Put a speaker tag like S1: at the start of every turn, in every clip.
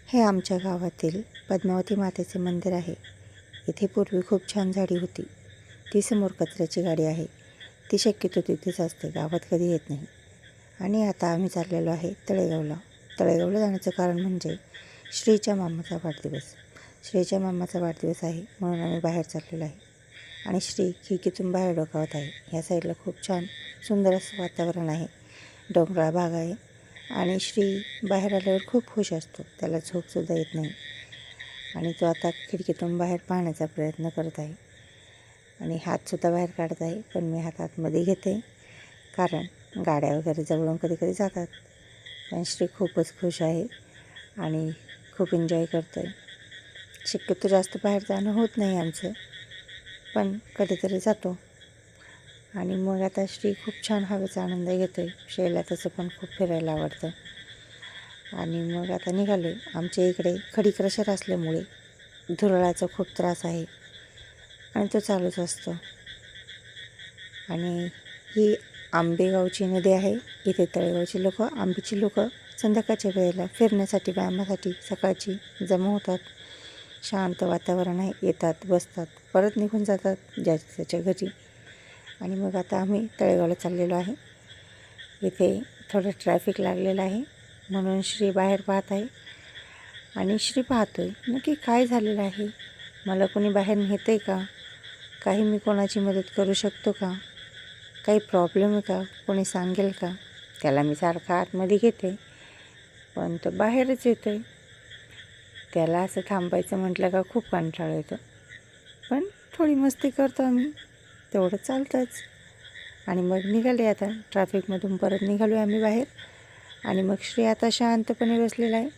S1: हे आमच्या गावातील पद्मावती मातेचे मंदिर आहे। इथे पूर्वी खूप छान झाडी होती। ती समोर कचऱ्याची गाडी आहे। ती शक्यतो तिथेच असते, गावात कधी येत नाही। आणि आता आम्ही चाललेलो आहे तळेगावला। तळेगावला जाण्याचं कारण म्हणजे श्रीच्या मामाचा वाढदिवस। श्रीच्या मामाचा वाढदिवस आहे म्हणून आम्ही बाहेर चाललेलो आहे। आणि श्री खिडकीतून बाहेर डोकावत आहे। ह्या साईडला खूप छान सुंदर असं वातावरण आहे, डोंगराळ भाग आहे। आणि श्री बाहेर आल्यावर खूप खुश असतो, त्याला झोपसुद्धा येत नाही। आणि तो आता खिडकीतून बाहेर पाहण्याचा प्रयत्न करत आहे आणि हातसुद्धा बाहेर काढत आहे। पण मी हात आतमध्ये घेते, कारण गाड्या वगैरे जवळून कधी कधी जातात। पण श्री खूपच खुश आहे आणि खूप एन्जॉय करतो आहे। शक्यतो जास्त बाहेर जाणं होत नाही आमचं, पण कधीतरी जातो। आणि मग आता श्री खूप छान हवेचा आनंद घेतो आहे। श्रीला तसं पण खूप फिरायला आवडतं। आणि मग आता निघालो। आमच्या इकडे खडी क्रशर असल्यामुळे धुरळाचा खूप त्रास आहे आणि तो चालूच असतो। आणि ही आंबेगावची नदी आहे। इथे तळेगावची आंबेची लोक संध्याकाळच्या वेळेला फिरण्यासाठी, व्यायामासाठी सकाळची जमा होतात। शांत वातावरण आहे, येतात, बसतात, परत निघून जातात ज्याच्या त्याच्या घरी। आणि मग आता आम्ही तळेगावला चाललेलो आहे। इथे थोडं ट्रॅफिक लागलेलं आहे म्हणून श्री बाहेर पाहत आहे। आणि श्री पाहतो आहे नक्की काय झालेलं आहे, मला कोणी बाहेर नेतं आहे का, काही मी कोणाची मदत करू शकतो का, काही प्रॉब्लेम आहे का, कोणी सांगेल का। त्याला मी सारखं आतमध्ये घेते पण तो बाहेरच येतो आहे। त्याला असं थांबायचं म्हटलं का खूप कंटाळा येतो, पण थोडी मस्ती करतो आम्ही, तेवढं चालतंच। आणि मग निघाले आता ट्रॅफिकमधून परत निघालो आहे आम्ही बाहेर। आणि मग श्री आता शांतपणे बसलेला आहे।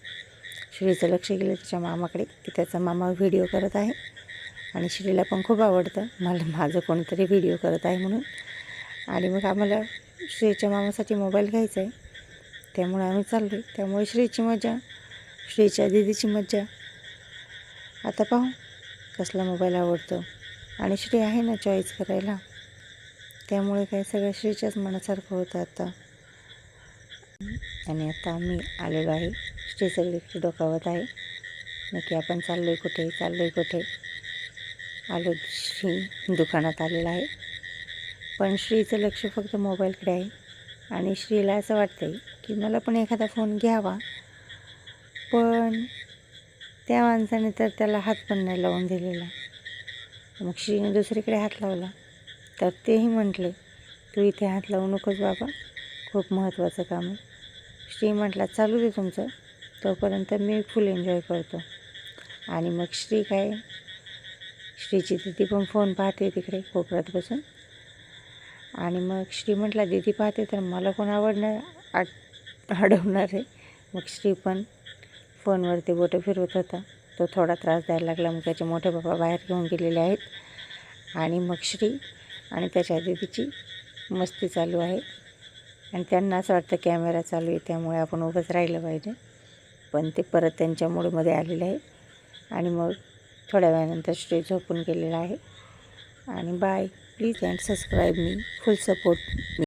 S1: श्रीचं लक्ष गेलं त्याच्या मामाकडे, की त्याचा मामा व्हिडिओ करत आहे। आणि श्रीला पण खूप आवडतं माझं कोणीतरी व्हिडिओ करत आहे म्हणून। आणि मग आम्हाला श्रीच्या मामासाठी मोबाईल घ्यायचा आहे, त्यामुळे आम्ही चाललो आहे। त्यामुळे श्रीची मजा, श्रीच्या दीदीची मजा। आता पाहू कसला मोबाईल आवडतो। आणि श्री आहे ना चॉईस करायला, त्यामुळे काय सगळं श्रीच्याच मनासारखं होतं आता। आणि आता आम्ही आलेलो आहे। श्री सगळीकडे डोकावत आहे, नक्की आपण चाललो आहे कुठे, चाललो आहे कुठे। आलो, श्री दुकानात आलेला आहे, पण श्रीचं लक्ष फक्त मोबाईलकडे आहे। आणि श्रीला असं वाटतं आहे की मला पण एखादा फोन घ्यावा, पण त्या माणसाने तर त्याला हात पण नाही लावून दिलेला। मग श्रीने दुसरीकडे हात लावला तर तेही म्हटले, तू इथे हात लावू नकोस बाबा, खूप महत्त्वाचं काम आहे। श्री म्हटला चालू दे तुमचं, तोपर्यंत मी फुल एन्जॉय करतो। आणि मग श्री काय, श्रीची दीदी पण फोन पाहते तिकडे कोपऱ्यात बसून। आणि मग श्री म्हटला दीदी पाहते तर मला कोण अडवणार आहे। मग श्री पण फोनवरती बोटं फिरवत होता, तो थोडा त्रास द्यायला लागला। मग त्याचे मोठे बाबा बाहेर घेऊन गेलेले आहेत। आणि मग श्री आणि त्याच्या दीदीची मस्ती चालू आहे। आणि त्यांना असं वाटतं कॅमेरा चालू आहे त्यामुळे आपण उभंच राहिलं पाहिजे, पण ते परत त्यांच्या मूडमध्ये आलेले आहे। आणि मग थोड्या वेळानंतर श्री झोपून गेलेला आहे। आणि बाय, प्लीज अँड सबस्क्राईब मी, फुल सपोर्ट।